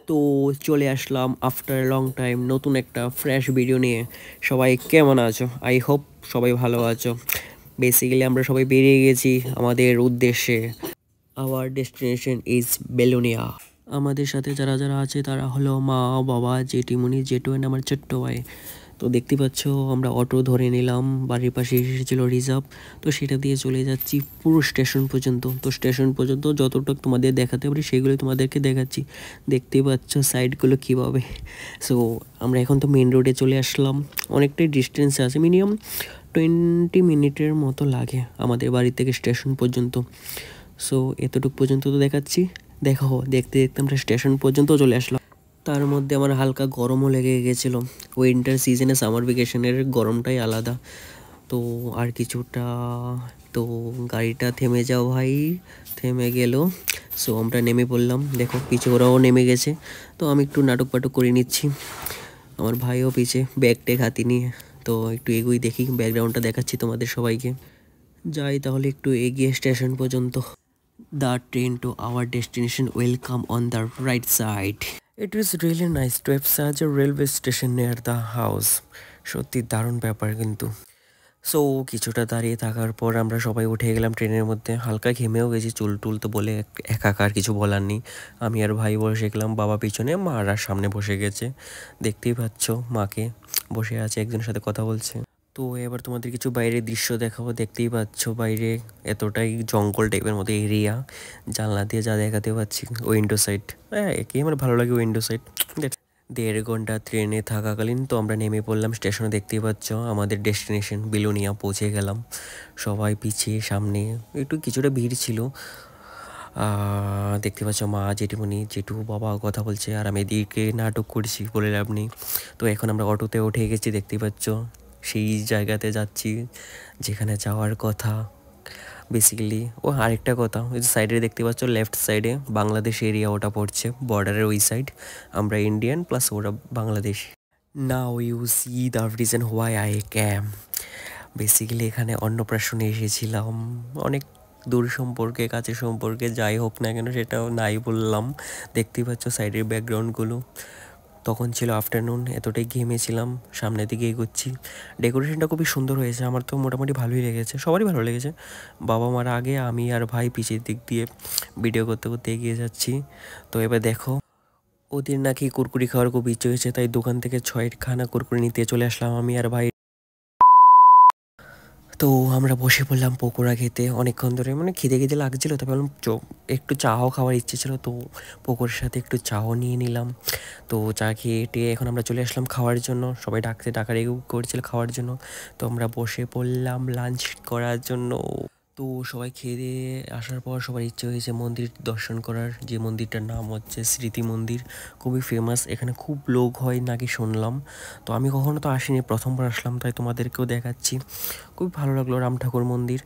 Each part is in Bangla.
তো চলে আসলাম আফটার লং টাইম নতুন একটা ফ্রেশ ভিডিও নিয়ে। সবাই কেমন আছো? আই হোপ সবাই ভালো আছো। বেসিক্যালি আমরা সবাই বেরিয়ে গেছি আমাদের উদ্দেশ্যে। Hour destination is Belonia. আমাদের সাথে যারা যারা আছে তারা হলো মা, বাবা, জেঠিমণি, জেঠু অ্যান্ড আমার ছোট্ট ভাই। তো দেখতে পাচ্ছ আমরা অটো ধরে নিলাম, বাড়ির পাশে এসেছিলো রিজার্ভ। তো সেটা দিয়ে চলে যাচ্ছি পুরো স্টেশন পর্যন্ত। তো স্টেশন পর্যন্ত যতটুকু তোমাদের দেখাতে পারি সেগুলো তোমাদেরকে দেখাচ্ছি। দেখতেই পাচ্ছ সাইডগুলো কীভাবে। সো আমরা এখন তো মেন রোডে চলে আসলাম। অনেকটাই ডিস্টেন্সে আছে, মিনিমাম 20 মিনিটের মতো লাগে আমাদের বাড়ি থেকে স্টেশন পর্যন্ত। সো এতটুকু পর্যন্ত তো দেখাচ্ছি। দেখো দেখতে দেখতে আমরা স্টেশন পর্যন্ত চলে আসলাম। তার মধ্যে আমার হালকা গরমও লেগে গেছিলো। উইন্টার সিজনে সামার ভ্যাকেশনের গরমটাই আলাদা। তো আর কিছুটা, তো গাড়িটা থেমে যাও ভাই, থেমে গেল। সো আমরা নেমে পড়লাম। দেখো পিছে ওরাও নেমে গেছে। তো আমি একটু নাটক পাটক করে নিচ্ছি, আমার ভাইও পিছে ব্যাগ ট্যাগ হাতি নিয়ে। তো একটু এগোই, দেখি ব্যাকগ্রাউন্ডটা দেখাচ্ছি তোমাদের সবাইকে। যাই তাহলে একটু এগিয়ে স্টেশন পর্যন্ত। The train to our destination will come on the right side. It is really nice to have such a railway station near the house. সত্যি দারুণ ব্যাপার কিন্তু। সো কিছুটা দাঁড়িয়ে থাকার পর আমরা সবাই উঠে গেলাম ট্রেনের মধ্যে। হালকা ঘেমেও গেছি, চুল টুল তো বলে একাকার কিছু বলার নেই। আমি আর ভাই বসে গেলাম, বাবা পিছনে, মা আর সামনে বসে গেছে। দেখতেই পাচ্ছ মাকে বসে আছে, একজনের সাথে কথা বলছে। তো এবার তোমাদের কিছু বাইরের দৃশ্য দেখাবো। দেখতেই পাচ্ছ বাইরে এতটাই জঙ্গল টাইপের মতো এরিয়া। জানলা দিয়ে যা দেখাতে পাচ্ছি উইন্ডো সাইড, হ্যাঁ একেই আমার ভালো লাগে উইন্ডো সাইড। 1.5 ঘন্টা ট্রেনে থাকাকালীন তো আমরা নেমে পড়লাম স্টেশনে। দেখতেই পাচ্ছ আমাদের ডেস্টিনেশন বেলুনিয়া পৌঁছে গেলাম। সবাই পিছিয়ে সামনে একটু কিছুটা ভিড় ছিল। দেখতে পাচ্ছ মা, জেঠিমণি, জেঠু, বাবা কথা বলছে আর আমি এদিকে নাটক করছি, বলে লাভ নেই। তো এখন আমরা অটোতে উঠে গেছি, দেখতেই পাচ্ছ সেই জায়গাতে যাচ্ছি যেখানে যাওয়ার কথা। বেসিক্যালি ও আরেকটা কথা, ওই যে সাইডে দেখতে পাচ্ছ লেফট সাইডে বাংলাদেশ এরিয়া ওটা পড়ছে, বর্ডারের ওই সাইড। আমরা ইন্ডিয়ান প্লাস ওরা Bangladesh. Now you C the reason why I came. Basically এখানে অন্নপ্রাশনে এসেছিলাম। অনেক দূর সম্পর্কে কাছে সম্পর্কে যাই হোক না কেন সেটাও নাই বললাম। দেখতেই পাচ্ছ সাইডের ব্যাকগ্রাউন্ডগুলো। তখন ছিল আফটারনুন, এতটাই ঘেমেছিলাম। সামনের দিকে এগোচ্ছি। ডেকোরেশনটা খুবই সুন্দর হয়েছে, আমার তো মোটামুটি ভালোই লেগেছে, সবারই ভালো লেগেছে। বাবা মার আগে, আমি আর ভাই পিছের দিক দিয়ে ভিডিও করতে করতে এগিয়ে যাচ্ছি। তো এবার দেখো ওদের নাকি কুরকুরি খাওয়ার খুব ইচ্ছে হয়েছে, তাই দোকান থেকে 6খানা কুরকুরি নিতে চলে আসলাম আমি আর ভাই। তো আমরা বসে পড়লাম পকোড়া খেতে। অনেকক্ষণ ধরে মানে খিদে খিদে লাগছিলো, তবে বললাম একটু চাও খাওয়ার ইচ্ছে ছিল, তো পকোড়ার সাথে একটু চাও নিয়ে নিলাম। তো চা খেয়ে টেয়ে এখন আমরা চলে আসলাম খাওয়ার জন্য। সবাই ডাকাডাকি করছিল খাওয়ার জন্য। তো আমরা বসে পড়লাম লাঞ্চ করার জন্য। তো সবাই খেয়ে দিয়ে আসার পর সবার ইচ্ছে হয়েছে মন্দির দর্শন করার, যে মন্দিরটার নাম হচ্ছে স্মৃতি মন্দির। খুবই ফেমাস, এখানে খুব লোক হয় নাকি শুনলাম। তো আমি কখনো তো আসিনি, প্রথমবার আসলাম, তাই তোমাদেরকেও দেখাচ্ছি। খুব ভালো লাগলো রাম ঠাকুর মন্দির।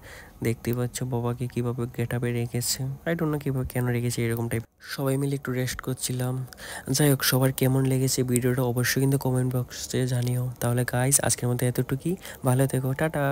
দেখতেই পাচ্ছ বাবাকে কীভাবে গেট আপে রেখেছে, আই ডোন্ট নো কীভাবে কেন রেখেছে এরকম টাইপ। সবাই মিলে একটু রেস্ট করছিলাম। যাই হোক, সবার কেমন লেগেছে ভিডিওটা অবশ্যই কিন্তু কমেন্ট বক্সে জানিও। তাহলে গাইস আজকের মধ্যে এতটুকুই, ভালো থেকো, টাটা।